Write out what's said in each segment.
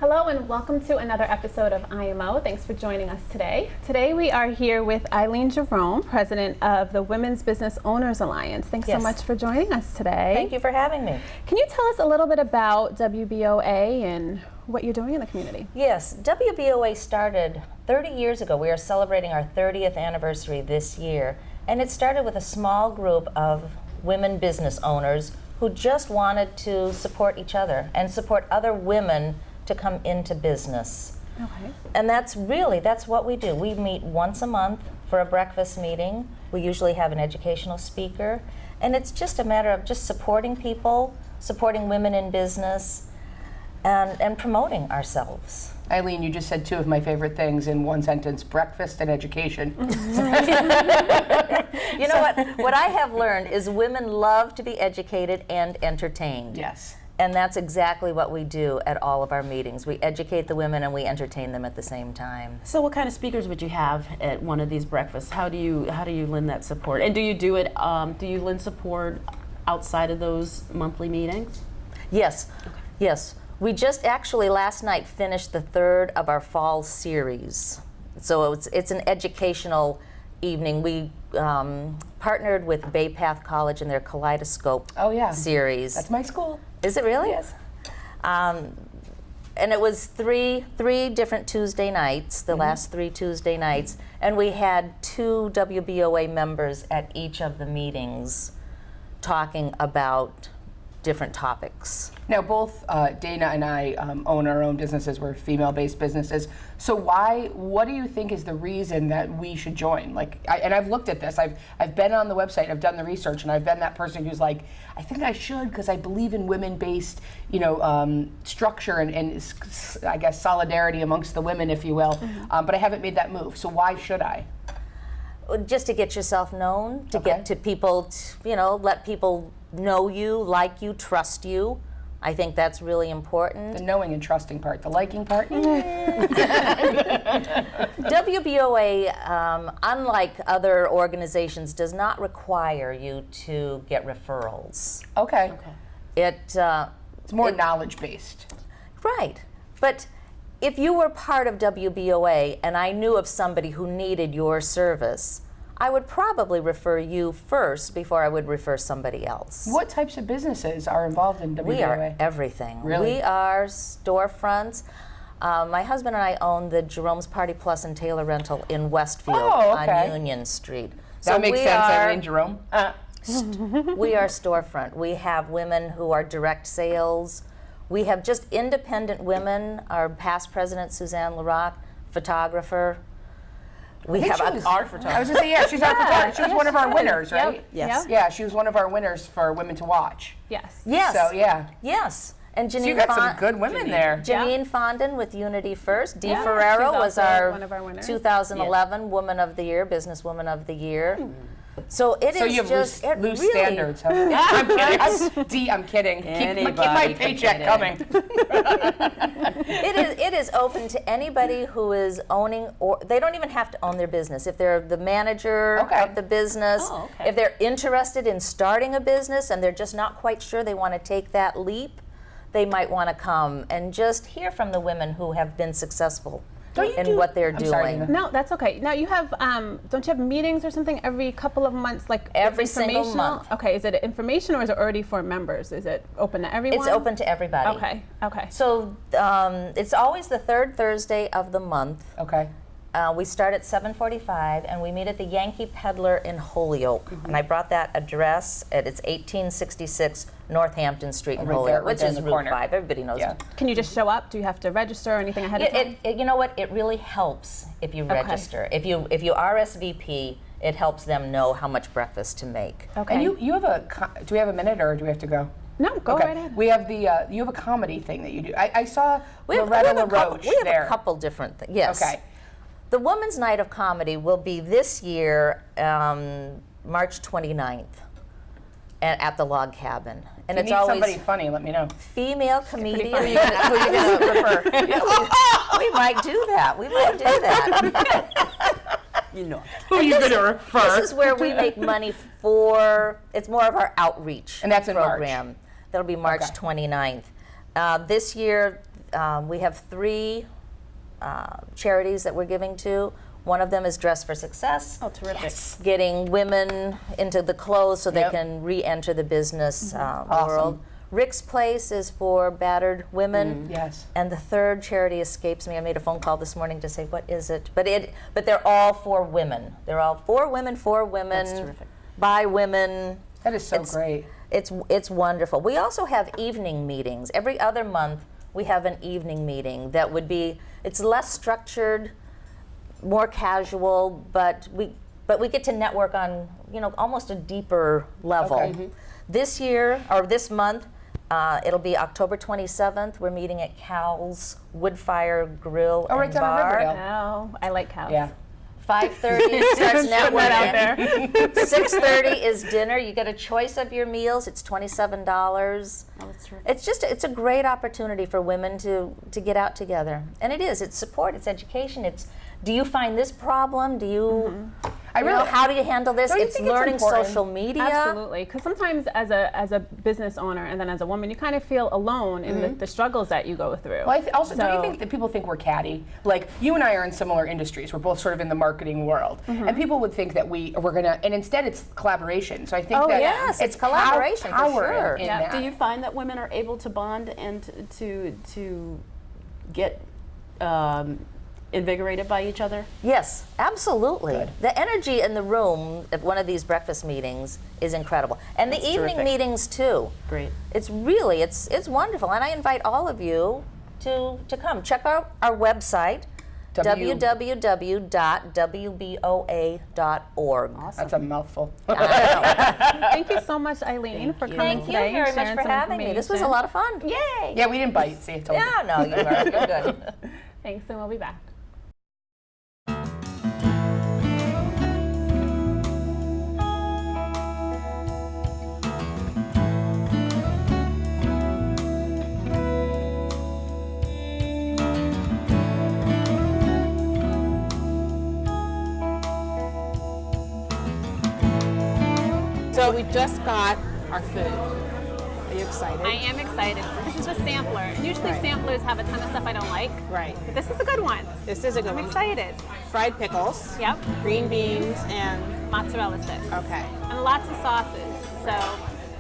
Hello and welcome to another episode of IMO. Thanks for joining us today. Today we are here with Eileen Jerome, President of the Women's Business Owners Alliance. Thanks so much for joining us today. Thank you for having me. Can you tell us a little bit about WBOA and what you're doing in the community? Yes, WBOA started 30 years ago. We are celebrating our 30th anniversary this year. And it started with a small group of women business owners who just wanted to support each other and support other women to come into business. Okay. And that's what we do. We meet once a month for a breakfast meeting. We usually have an educational speaker. And it's just a matter of just supporting people, supporting women in business, and promoting ourselves. Eileen, you just said two of my favorite things in one sentence: breakfast and education. You know what I have learned is women love to be educated and entertained. Yes. And that's exactly what we do at all of our meetings. We educate the women and we entertain them at the same time. So what kind of speakers would you have at one of these breakfasts? How do you lend that support? And do you do it, do you lend support outside of those monthly meetings? Yes, Okay. yes. We just actually last night finished the third of our fall series. So it's an educational evening. We partnered with Bay Path College and their Kaleidoscope series. That's my school. Is it really? Yes. And it was three different Tuesday nights, the last 3 Tuesday nights, and we had 2 WBOA members at each of the meetings talking about different topics. Now, both Dana and I own our own businesses. We're female-based businesses. So what do you think is the reason that we should join? And I've looked at this. I've been on the website, I've done the research, and I've been that person who's like, I think I should because I believe in women-based, structure and I guess solidarity amongst the women, if you will. But I haven't made that move. So why should I? Just to get yourself known, to get to people, let people know you, like you, trust you. I think that's really important. The knowing and trusting part, the liking part. WBOA, unlike other organizations, does not require you to get referrals. Okay. It's more knowledge-based. Right. But if you were part of WBOA and I knew of somebody who needed your service, I would probably refer you first before I would refer somebody else. What types of businesses are involved in WBOA? We are everything. Really? We are storefronts. My husband and I own the Jerome's Party Plus and Taylor Rental in Westfield on Union Street. That makes sense, Eileen Jerome. We are storefront. We have women who are direct sales. We have just independent women. Our past president, Suzanne LaRock, photographer. We have our photographer. I was going to say, she's our photographer. She was one of our winners, right? Yep. Yes. Yeah, she was one of our winners for Women to Watch. Yes. Yes. So, yeah. Yes. And Janine So you got some good women there. Janine Fondon with Unity First. Dee Yeah, Ferrero she's was also one of our winners. 2011 Woman of the Year, Businesswoman of the Year. So it So is you have just loose really, standards, huh? I'm kidding. Dee, I'm kidding. Keep my paycheck coming. It is open to anybody who is owning, or they don't even have to own their business. If they're the manager of the business, if they're interested in starting a business and they're just not quite sure they want to take that leap, they might want to come and just hear from the women who have been successful in what they're doing. Sorry, No, that's okay. Now you have, don't you have meetings or something every couple of months, like Every single informational? month. Okay, is it information or is it already for members? Is it open to everyone? It's open to everybody. Okay. So it's always the third Thursday of the month. Okay. We start at 7:45 and we meet at the Yankee Peddler in Holyoke. And I brought that address. It's 1866 Northampton Street in Holyoke, which is Route 5. Everybody knows it. Can you just show up? Do you have to register or anything ahead of time? You know what? It really helps if you register. If you RSVP, it helps them know how much breakfast to make. Okay. And you have do we have a minute or do we have to go? No, go right ahead. We have you have a comedy thing that you do. I saw We have a couple different things. Yes. Okay. The Women's Night of Comedy will be this year, March 29th, at the Log Cabin. And if you need somebody funny, let me know. Female comedian. Who you gonna refer? We might do that. We might do that. Who are you going to refer? This is where we make money for. It's more of our outreach And that's in program. March. That'll be March 29th. This year, We have 3 charities that we're giving to. One of them is Dress for Success. Oh, terrific. Getting women into the clothes so they can re-enter the business world. Rick's Place is for battered women. Yes. And the 3rd charity escapes me. I made a phone call this morning to say, what is it? But they're all for women. They're all for women, That's terrific. by women. That is so great. It's wonderful. We also have evening meetings. Every other month, we have an evening meeting that would be, it's less structured, more casual, but we get to network on, almost a deeper level. Okay. This year, or this month, it'll be October 27th. We're meeting at Cal's Woodfire Grill Oh, right and down on Bar. Riverdale. No, I like cows. Yeah. 5:30 starts Put that out there. networking. 6:30 is dinner. You get a choice of your meals. It's $27. Oh, that's terrific. It's a great opportunity for women to get out together. And it is. It's support. It's education. It's, do you find this problem? Do you, how do you handle this? Don't you It's think it's learning important? social media. Absolutely, because sometimes as a business owner and then as a woman, you kind of feel alone in the struggles that you go through. Well, also, don't you think that people think we're catty? Like, you and I are in similar industries. We're both sort of in the marketing world. And people would think that we're going to, and instead it's collaboration. So I think that yes, it's collaboration, for power sure. in Yeah. that. Do you find that women are able to bond and to get invigorated by each other? Yes, absolutely. Good. The energy in the room at one of these breakfast meetings is incredible. And the evening terrific. meetings too. Great. It's really, it's wonderful. And I invite all of you to come. Check out our website, www.wboa.org. That's a mouthful. Thank you so much, Eileen, for coming Thank you today and very much sharing for some having me. This was a information. lot of fun. Yay! Yeah, we didn't bite. See, I told you. Yeah, no, you are. You're good. Thanks, and we'll be back. So we just got our food. Are you excited? I am excited. This is a sampler. And usually samplers have a ton of stuff I don't like, Right. but this is a good one. This is a good I'm one. excited. Fried pickles, Yep, green beans, and mozzarella sticks. okay. And lots of sauces, so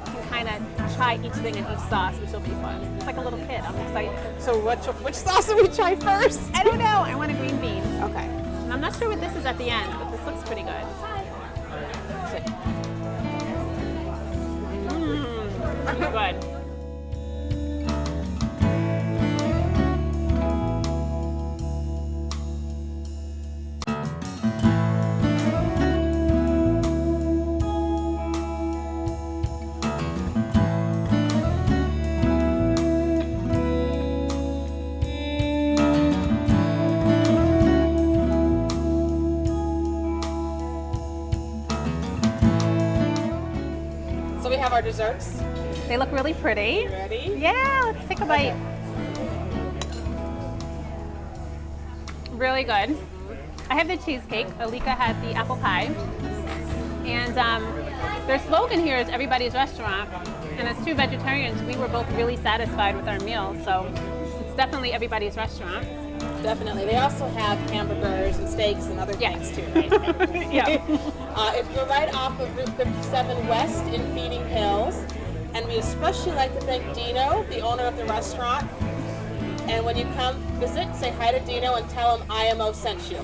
you can kind of try each thing in each sauce, which will be fun. It's like a little kid. I'm excited. So which sauce do we try first? I don't know. I want a green bean. Okay. And I'm not sure what this is at the end, but this looks pretty good. Good. So we have our desserts. They look really pretty. Ready? Yeah, let's take a bite. Really good. I have the cheesecake. Alika has the apple pie. And their slogan here is everybody's restaurant. And as 2 vegetarians, we were both really satisfied with our meal. So it's definitely everybody's restaurant. Definitely. They also have hamburgers and steaks and other things too, right? Yeah. We're right off of Route 57 West in Feeding Hills. And we especially like to thank Dino, the owner of the restaurant. And when you come visit, say hi to Dino and tell him IMO sent you.